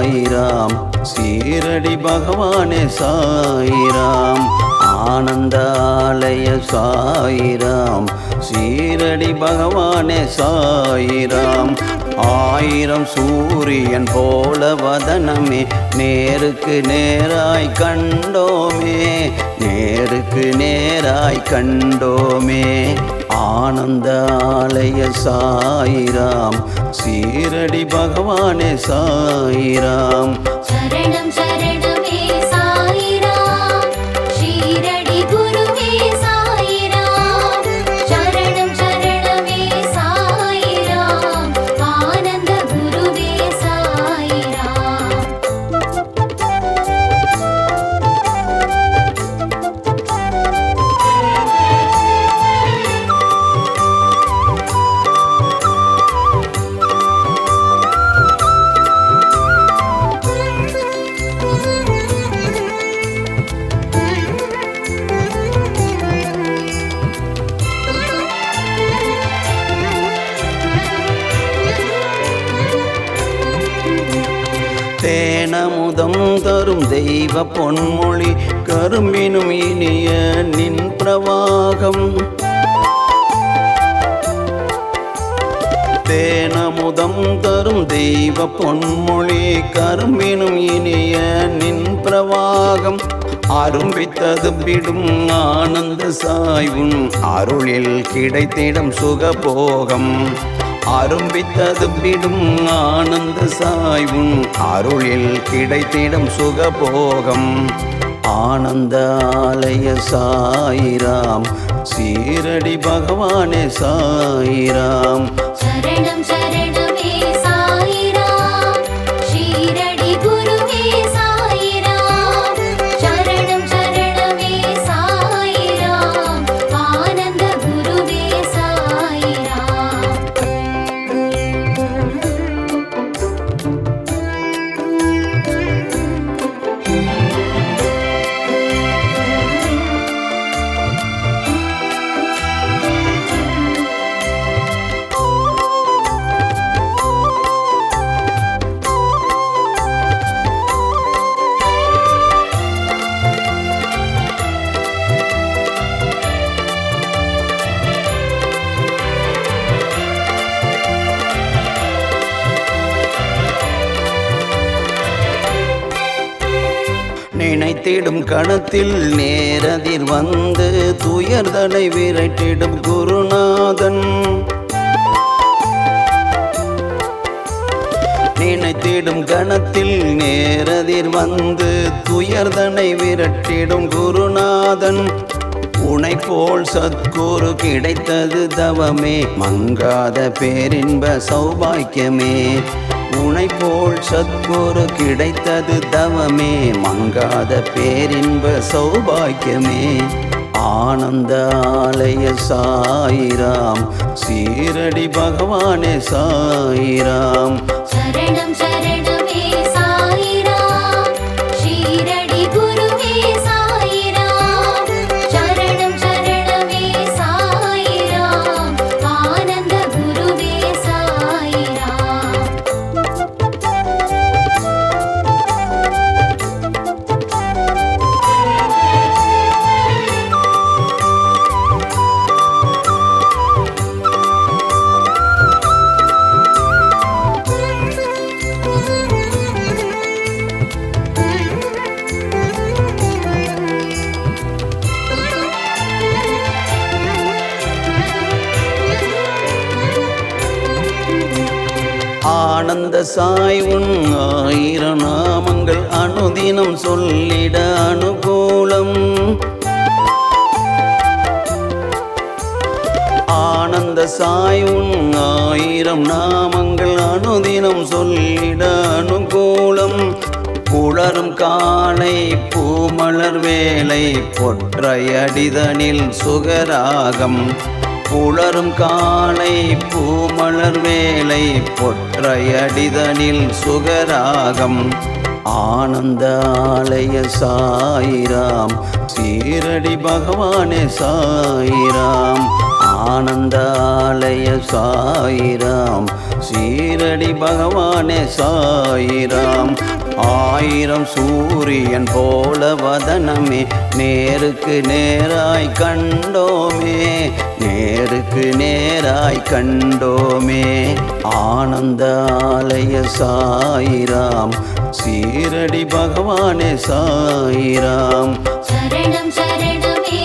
சாயிராம் சீரடி பகவானே சாயிராம் ஆனந்தாலய சாயிராம் சீரடி பகவானே சாயிராம் ஆயிரம் சூரியன் போல வதனமே நேருக்கு நேராய் கண்டோமே நேருக்கு நேராய் கண்டோமே ஆனந்தாலய சாயிராம் சீரடி பகவானே சாயிராம் சரணம் சரணமே சாயிராம் ஷீரடி குருவே சாயிராம் சரணம் சரணமே சாயிராம் ஆனந்த குருவே சாயிராம் தேனமுதம் தரும் தெய்வ பொன்மொழி கரும்பினும் இனிய நின் பிரவாகம் தேனமுதம் தரும் தெய்வ பொன்மொழி கரும்பினும் இனிய நின் பிரவாகம் அரும்பித்தது விடும் ஆனந்த சாய்வும் அருளில் கிடைத்திடும் சுகபோகம் அரும்பித்தது விடும் ஆனந்த சாய்வும் அருளில் கிடைத்திடும் சுகபோகம் ஆனந்தாலய சாயிராம் சீரடி பகவானே சாயிராம் சரணம் சரணமே சாயிராம் ஷீரடி குருவே சாயிராம் சரணம் சரணமே சாயிராம் ஆனந்த குருவே சாயிராம் நினைத்திடும் கணத்தில் நேரதிர் வந்து துயர்தனை விரட்டிடும் குருநாதன் நினைத்திடும் கணத்தில் நேரதிர் வந்து துயர்தனை விரட்டிடும் குருநாதன் உனை போல் சத்குரு கிடைத்தது தவமே மங்காத பேரின்ப சௌபாக்கியமே உனை போல் சத்குரு கிடைத்தது தவமே மங்காத பேரின்ப சௌபாக்கியமே ஆனந்தாலய சாயிராம் சீரடி பகவானே சாயிராம் சரணம் சரணமே சாயிராம் ஷீரடி குருவே சாயிராம் சரணம் சரணமே சாயிராம் ஆனந்த குருவே சாயிராம் ஆனந்த சாய் உன் ஆயிரம் நாமங்கள் அனுதினம் சொல்லிட அனுகூலம் ஆனந்த சாய் உன் ஆயிரம் நாமங்கள் அனுதினம் சொல்லிட அனுகூலம் புலரும் காலை பூமலர் வேலை பொற்றையடிதனில் சுகராகம் புலரும் காலை பூமலர் வேலை பொற்றையடிதனில் சுகராகம் ஆனந்தாலய சாயிராம் சீரடி பகவானே சாயிராம் ஆனந்தாலய சாயிராம் சீரடி பகவானே சாயிராம் ஆயிரம் சூரியன் போல வதனமே நேருக்கு நேராய் கண்டோமே நேருக்கு நேராய் கண்டோமே ஆனந்தாலய சாயிராம் சீரடி பகவானே சாயிராம் சரணம் சரணமே